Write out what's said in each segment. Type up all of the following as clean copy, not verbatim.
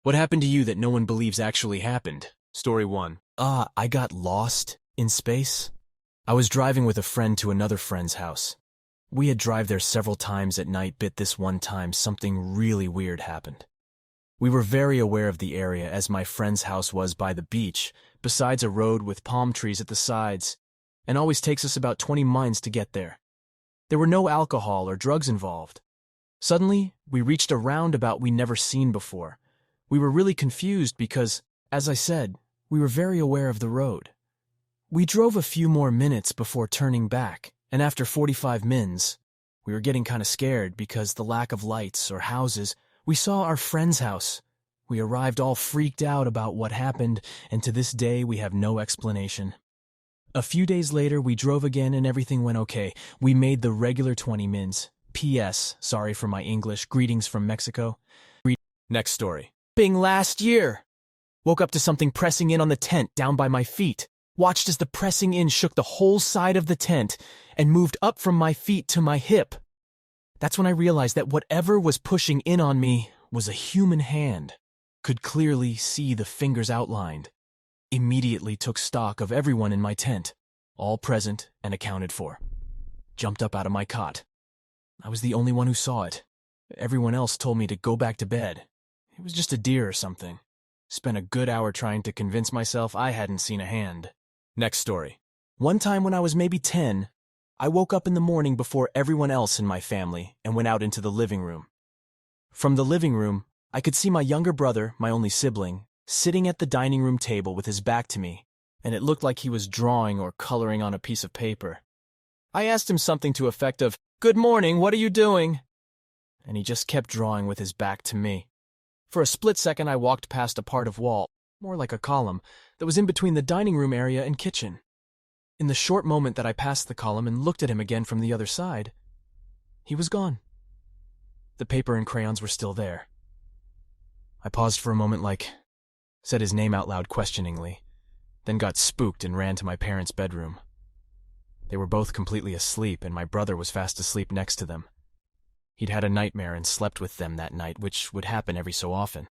What happened to you that no one believes actually happened? Story 1. I got lost in space. I was driving with a friend to another friend's house. We had drive there several times at night, but this one time something really weird happened. We were very aware of the area as my friend's house was by the beach, besides a road with palm trees at the sides, and always takes us about 20 miles to get there. There were no alcohol or drugs involved. Suddenly, we reached a roundabout we never seen before. We were really confused because, as I said, we were very aware of the road. We drove a few more minutes before turning back, and after 45 minutes, we were getting kind of scared because the lack of lights or houses. We saw our friend's house. We arrived all freaked out about what happened, and to this day we have no explanation. A few days later, we drove again and everything went okay. We made the regular 20 mins. P.S. Sorry for my English. Greetings from Mexico. Next story. Last year. Woke up to something pressing in on the tent down by my feet. Watched as the pressing in shook the whole side of the tent and moved up from my feet to my hip. That's when I realized that whatever was pushing in on me was a human hand. Could clearly see the fingers outlined. Immediately took stock of everyone in my tent, all present and accounted for. Jumped up out of my cot. I was the only one who saw it. Everyone else told me to go back to bed. It was just a deer or something. Spent a good hour trying to convince myself I hadn't seen a hand. Next story. One time when I was maybe 10, I woke up in the morning before everyone else in my family and went out into the living room. From the living room, I could see my younger brother, my only sibling, sitting at the dining room table with his back to me, and it looked like he was drawing or coloring on a piece of paper. I asked him something to effect of, "Good morning, what are you doing?" And he just kept drawing with his back to me. For a split second I walked past a part of wall, more like a column, that was in between the dining room area and kitchen. In the short moment that I passed the column and looked at him again from the other side, he was gone. The paper and crayons were still there. I paused for a moment said his name out loud questioningly, then got spooked and ran to my parents' bedroom. They were both completely asleep, and my brother was fast asleep next to them. He'd had a nightmare and slept with them that night, which would happen every so often.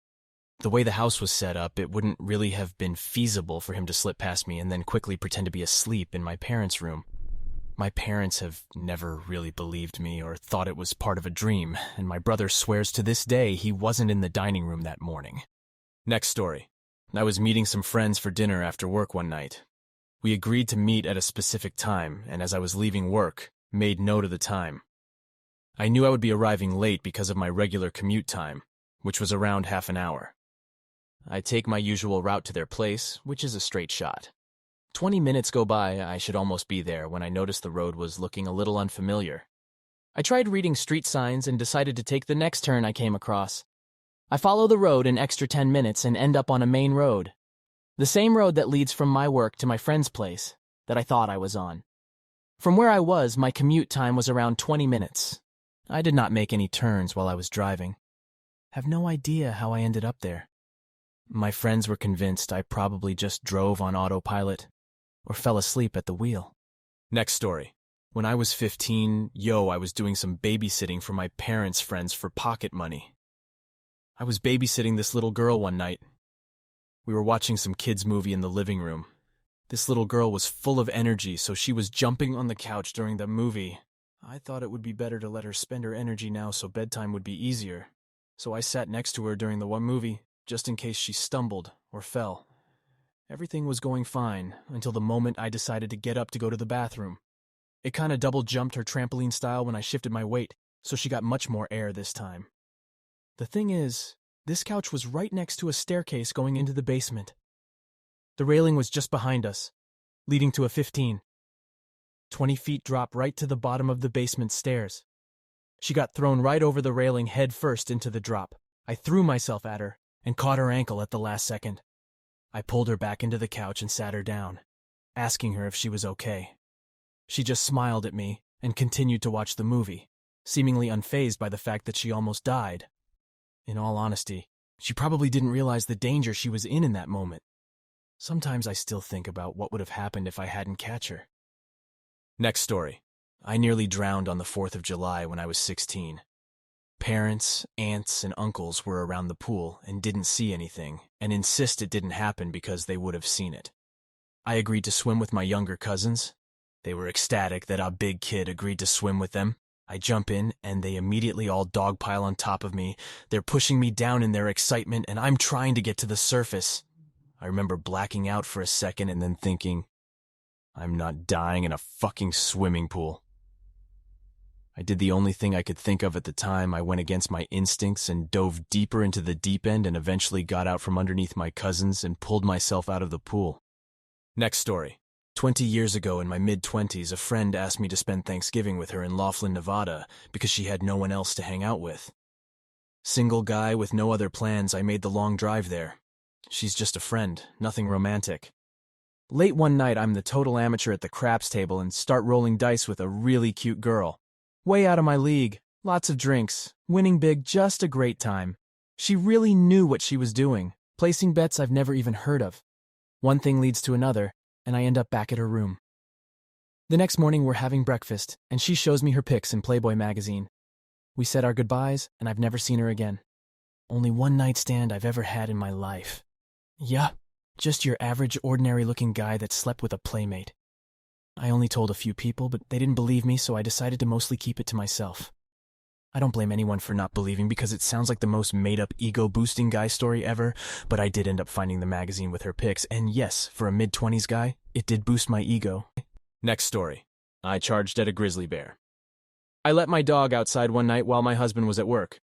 The way the house was set up, it wouldn't really have been feasible for him to slip past me and then quickly pretend to be asleep in my parents' room. My parents have never really believed me or thought it was part of a dream, and my brother swears to this day he wasn't in the dining room that morning. Next story. I was meeting some friends for dinner after work one night. We agreed to meet at a specific time, and as I was leaving work, made note of the time. I knew I would be arriving late because of my regular commute time, which was around half an hour. I take my usual route to their place, which is a straight shot. 20 minutes go by, I should almost be there, when I noticed the road was looking a little unfamiliar. I tried reading street signs and decided to take the next turn I came across. I follow the road an extra 10 minutes and end up on a main road. The same road that leads from my work to my friend's place that I thought I was on. From where I was, my commute time was around 20 minutes. I did not make any turns while I was driving. Have no idea how I ended up there. My friends were convinced I probably just drove on autopilot or fell asleep at the wheel. Next story. When I was 15, I was doing some babysitting for my parents' friends for pocket money. I was babysitting this little girl one night. We were watching some kids' movie in the living room. This little girl was full of energy, so she was jumping on the couch during the movie. I thought it would be better to let her spend her energy now so bedtime would be easier. So I sat next to her during the one movie, just in case she stumbled or fell. Everything was going fine until the moment I decided to get up to go to the bathroom. It kind of double jumped her trampoline style when I shifted my weight, so she got much more air this time. The thing is, this couch was right next to a staircase going into the basement. The railing was just behind us, leading to a 20 feet drop right to the bottom of the basement stairs. She got thrown right over the railing head first into the drop. I threw myself at her and caught her ankle at the last second. I pulled her back into the couch and sat her down, asking her if she was okay. She just smiled at me and continued to watch the movie, seemingly unfazed by the fact that she almost died. In all honesty, she probably didn't realize the danger she was in that moment. Sometimes I still think about what would have happened if I hadn't catch her. Next story. I nearly drowned on the 4th of July when I was 16. Parents, aunts, and uncles were around the pool and didn't see anything, and insist it didn't happen because they would have seen it. I agreed to swim with my younger cousins. They were ecstatic that a big kid agreed to swim with them. I jump in, and they immediately all dogpile on top of me. They're pushing me down in their excitement, and I'm trying to get to the surface. I remember blacking out for a second and then thinking, I'm not dying in a fucking swimming pool. I did the only thing I could think of at the time. I went against my instincts and dove deeper into the deep end and eventually got out from underneath my cousins and pulled myself out of the pool. Next story. 20 years ago in my mid-20s, a friend asked me to spend Thanksgiving with her in Laughlin, Nevada because she had no one else to hang out with. Single guy with no other plans, I made the long drive there. She's just a friend, nothing romantic. Late one night, I'm the total amateur at the craps table and start rolling dice with a really cute girl. Way out of my league, lots of drinks, winning big, just a great time. She really knew what she was doing, placing bets I've never even heard of. One thing leads to another, and I end up back at her room. The next morning, we're having breakfast, and she shows me her pics in Playboy magazine. We said our goodbyes, and I've never seen her again. Only one night stand I've ever had in my life. Yeah, just your average, ordinary-looking guy that slept with a playmate. I only told a few people, but they didn't believe me, so I decided to mostly keep it to myself. I don't blame anyone for not believing because it sounds like the most made-up, ego-boosting guy story ever, but I did end up finding the magazine with her pics, and yes, for a mid-20s guy, it did boost my ego. Next story. I charged at a grizzly bear. I let my dog outside one night while my husband was at work.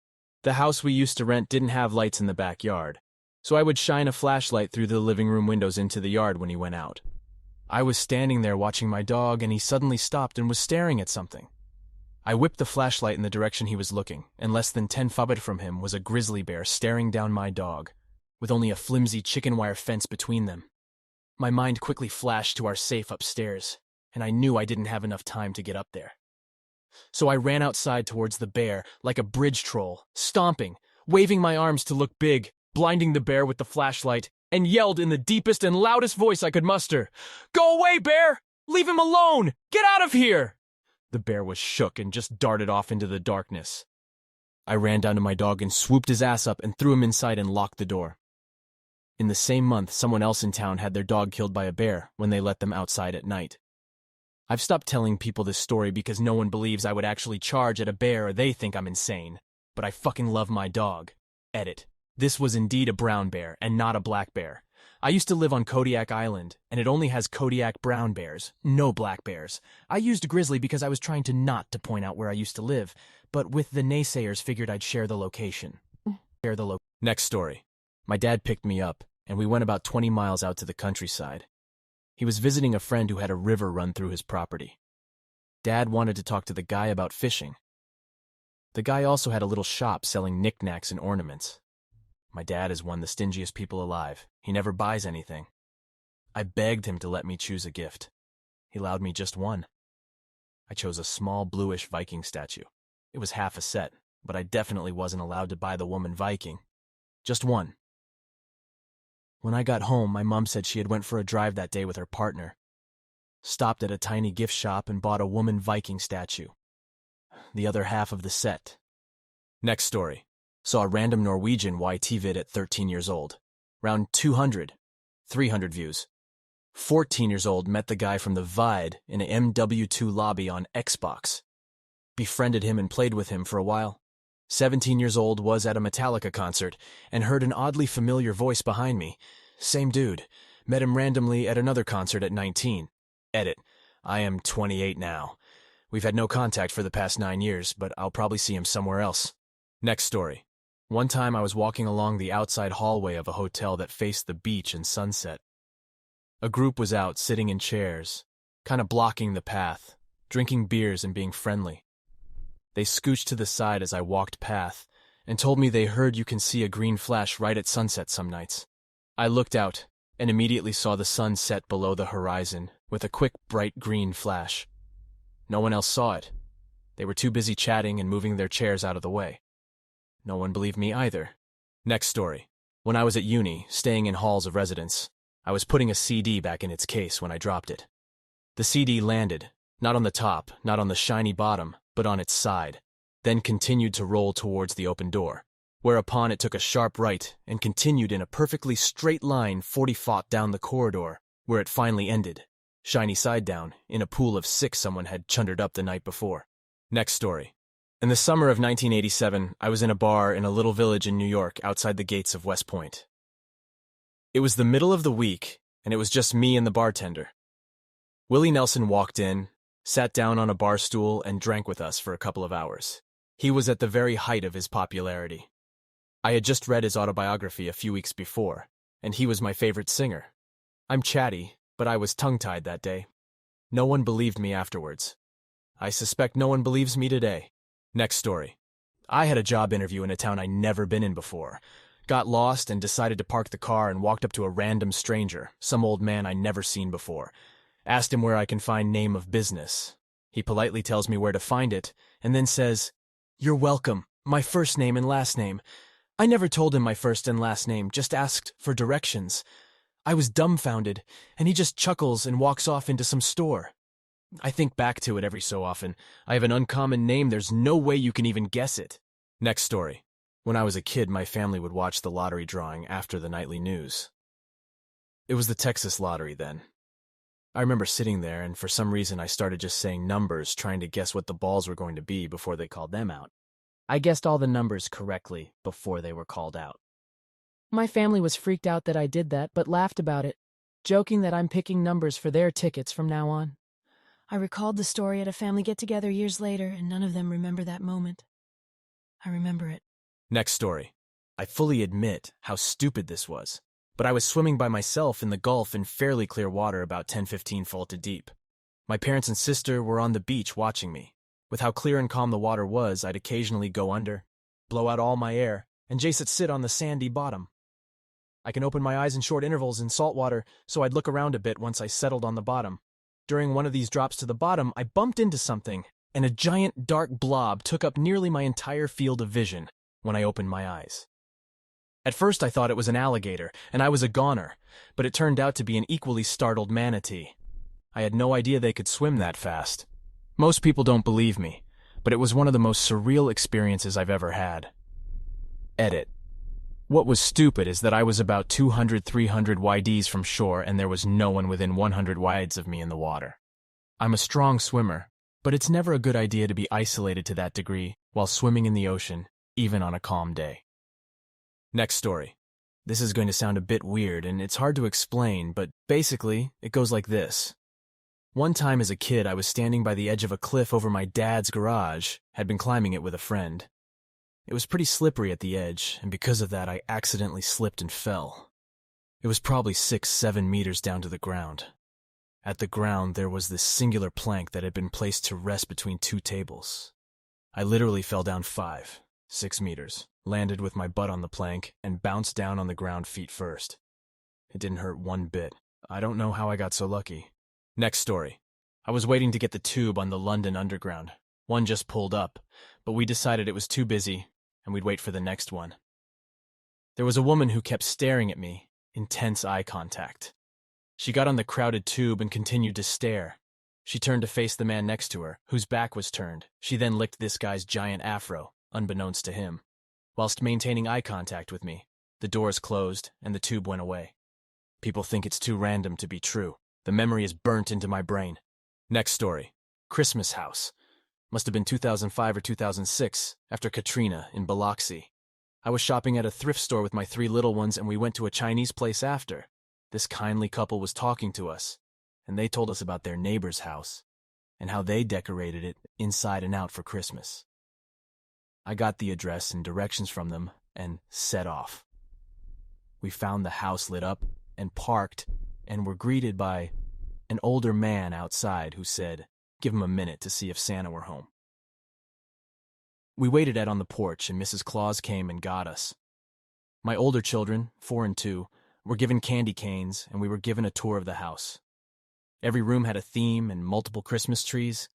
The house we used to rent didn't have lights in the backyard, so I would shine a flashlight through the living room windows into the yard when he went out. I was standing there watching my dog, and he suddenly stopped and was staring at something. I whipped the flashlight in the direction he was looking, and less than 10 feet from him was a grizzly bear staring down my dog, with only a flimsy chicken wire fence between them. My mind quickly flashed to our safe upstairs, and I knew I didn't have enough time to get up there. So I ran outside towards the bear like a bridge troll, stomping, waving my arms to look big, blinding the bear with the flashlight, and yelled in the deepest and loudest voice I could muster, "Go away, bear! Leave him alone! Get out of here!" The bear was shook and just darted off into the darkness. I ran down to my dog and swooped his ass up and threw him inside and locked the door. In the same month, someone else in town had their dog killed by a bear when they let them outside at night. I've stopped telling people this story because no one believes I would actually charge at a bear or they think I'm insane. But I fucking love my dog. Edit. This was indeed a brown bear and not a black bear. I used to live on Kodiak Island, and it only has Kodiak brown bears, no black bears. I used grizzly because I was trying to not to point out where I used to live, but with the naysayers figured I'd share the location. Next story. My dad picked me up, and we went about 20 miles out to the countryside. He was visiting a friend who had a river run through his property. Dad wanted to talk to the guy about fishing. The guy also had a little shop selling knickknacks and ornaments. My dad is one of the stingiest people alive. He never buys anything. I begged him to let me choose a gift. He allowed me just one. I chose a small bluish Viking statue. It was half a set, but I definitely wasn't allowed to buy the woman Viking. Just one. When I got home, my mom said she had went for a drive that day with her partner. Stopped at a tiny gift shop and bought a woman Viking statue. The other half of the set. Next story. Saw a random Norwegian YT vid at 13 years old. Round 200. 300 views. 14 years old, met the guy from the Vide in a MW2 lobby on Xbox. Befriended him and played with him for a while. 17 years old, was at a Metallica concert and heard an oddly familiar voice behind me. Same dude. Met him randomly at another concert at 19. Edit. I am 28 now. We've had no contact for the past 9 years, but I'll probably see him somewhere else. Next story. One time I was walking along the outside hallway of a hotel that faced the beach and sunset. A group was out sitting in chairs, kind of blocking the path, drinking beers and being friendly. They scooched to the side as I walked past and told me they heard you can see a green flash right at sunset some nights. I looked out and immediately saw the sun set below the horizon with a quick bright green flash. No one else saw it. They were too busy chatting and moving their chairs out of the way. No one believed me either. Next story. When I was at uni, staying in halls of residence, I was putting a CD back in its case when I dropped it. The CD landed, not on the top, not on the shiny bottom, but on its side. then continued to roll towards the open door, whereupon it took a sharp right and continued in a perfectly straight line 40 feet down the corridor, where it finally ended, shiny side down, in a pool of 6 someone had chundered up the night before. Next story. In the summer of 1987, I was in a bar in a little village in New York outside the gates of West Point. It was the middle of the week, and it was just me and the bartender. Willie Nelson walked in, sat down on a bar stool, and drank with us for a couple of hours. He was at the very height of his popularity. I had just read his autobiography a few weeks before, and he was my favorite singer. I'm chatty, but I was tongue-tied that day. No one believed me afterwards. I suspect no one believes me today. Next story. I had a job interview in a town I'd never been in before. Got lost and decided to park the car and walked up to a random stranger, some old man I'd never seen before. Asked him where I can find name of business. He politely tells me where to find it, and then says, "You're welcome, my first name and last name." I never told him my first and last name, just asked for directions. I was dumbfounded, and he just chuckles and walks off into some store. I think back to it every so often. I have an uncommon name, there's no way you can even guess it. Next story. When I was a kid, my family would watch the lottery drawing after the nightly news. It was the Texas lottery then. I remember sitting there, and for some reason I started just saying numbers, trying to guess what the balls were going to be before they called them out. I guessed all the numbers correctly before they were called out. My family was freaked out that I did that, but laughed about it, joking that I'm picking numbers for their tickets from now on. I recalled the story at a family get-together years later, and none of them remember that moment. I remember it. Next story. I fully admit how stupid this was, but I was swimming by myself in the Gulf in fairly clear water about 10-15 feet deep. My parents and sister were on the beach watching me. With how clear and calm the water was, I'd occasionally go under, blow out all my air, and just sit on the sandy bottom. I can open my eyes in short intervals in salt water, so I'd look around a bit once I settled on the bottom. During one of these drops to the bottom, I bumped into something, and a giant dark blob took up nearly my entire field of vision when I opened my eyes. At first I thought it was an alligator, and I was a goner, but it turned out to be an equally startled manatee. I had no idea they could swim that fast. Most people don't believe me, but it was one of the most surreal experiences I've ever had. Edit. What was stupid is that I was about 200-300 YDs from shore and there was no one within 100 YDs of me in the water. I'm a strong swimmer, but it's never a good idea to be isolated to that degree while swimming in the ocean, even on a calm day. Next story. This is going to sound a bit weird and it's hard to explain, but basically, it goes like this. One time as a kid, I was standing by the edge of a cliff over my dad's garage, had been climbing it with a friend. It was pretty slippery at the edge, and because of that, I accidentally slipped and fell. It was probably 6-7 meters down to the ground. At the ground, there was this singular plank that had been placed to rest between 2 tables. I literally fell down 5-6 meters, landed with my butt on the plank, and bounced down on the ground feet first. It didn't hurt one bit. I don't know how I got so lucky. Next story. I was waiting to get the tube on the London Underground. One just pulled up, but we decided it was too busy, and we'd wait for the next one. There was a woman who kept staring at me, intense eye contact. She got on the crowded tube and continued to stare. She turned to face the man next to her, whose back was turned. She then licked this guy's giant afro, unbeknownst to him. Whilst maintaining eye contact with me, the doors closed and the tube went away. People think it's too random to be true. The memory is burnt into my brain. Next story. Christmas house. Must have been 2005 or 2006, after Katrina in Biloxi. I was shopping at a thrift store with my 3 little ones and we went to a Chinese place after. This kindly couple was talking to us, and they told us about their neighbor's house and how they decorated it inside and out for Christmas. I got the address and directions from them and set off. We found the house lit up and parked and were greeted by an older man outside who said, "Give him a minute to see if Santa were home." We waited out on the porch and Mrs. Claus came and got us. My older children, 4 and 2, were given candy canes and we were given a tour of the house. Every room had a theme and multiple Christmas trees.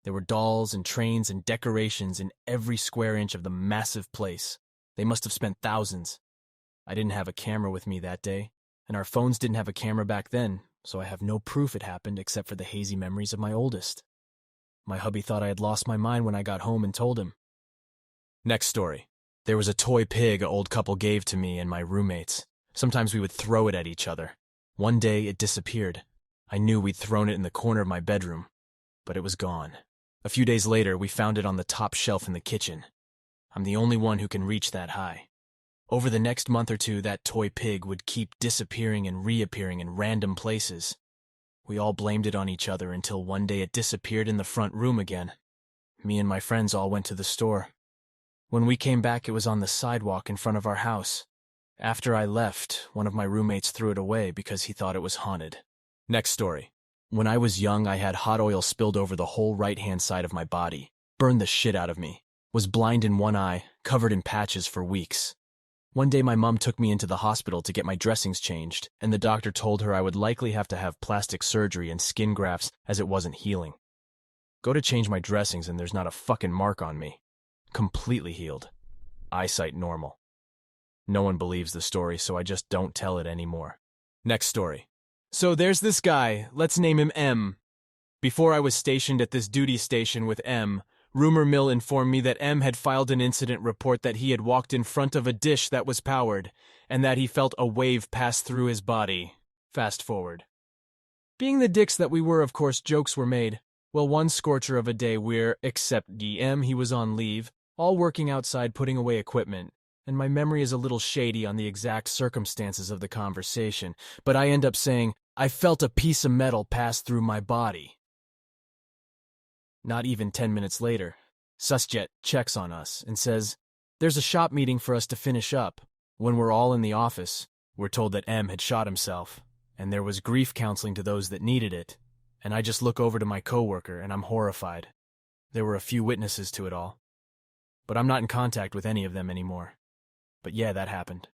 There were dolls and trains and decorations in every square inch of the massive place. They must have spent thousands. I didn't have a camera with me that day, and our phones didn't have a camera back then, so I have no proof it happened except for the hazy memories of my oldest. My hubby thought I had lost my mind when I got home and told him. Next story. There was a toy pig an old couple gave to me and my roommates. Sometimes we would throw it at each other. One day it disappeared. I knew we'd thrown it in the corner of my bedroom, but it was gone. A few days later, we found it on the top shelf in the kitchen. I'm the only one who can reach that high. Over the next month or two, that toy pig would keep disappearing and reappearing in random places. We all blamed it on each other until one day it disappeared in the front room again. Me and my friends all went to the store. When we came back, it was on the sidewalk in front of our house. After I left, one of my roommates threw it away because he thought it was haunted. Next story. When I was young, I had hot oil spilled over the whole right-hand side of my body. Burned the shit out of me. Was blind in one eye, covered in patches for weeks. One day my mom took me into the hospital to get my dressings changed, and the doctor told her I would likely have to have plastic surgery and skin grafts as it wasn't healing. Go to change my dressings and there's not a fucking mark on me. Completely healed. Eyesight normal. No one believes the story, so I just don't tell it anymore. Next story. So there's this guy, let's name him M. Before I was stationed at this duty station with M, rumor mill informed me that M had filed an incident report that he had walked in front of a dish that was powered, and that he felt a wave pass through his body. Fast forward. Being the dicks that we were, of course, jokes were made. Well, one scorcher of a day we're, except DM, he was on leave, all working outside putting away equipment, and my memory is a little shady on the exact circumstances of the conversation, but I end up saying, I felt a piece of metal pass through my body. Not even 10 minutes later, Susjet checks on us and says, there's a shop meeting for us to finish up. When we're all in the office, we're told that M had shot himself, and there was grief counseling to those that needed it, and I just look over to my coworker and I'm horrified. There were a few witnesses to it all, but I'm not in contact with any of them anymore. But yeah, that happened.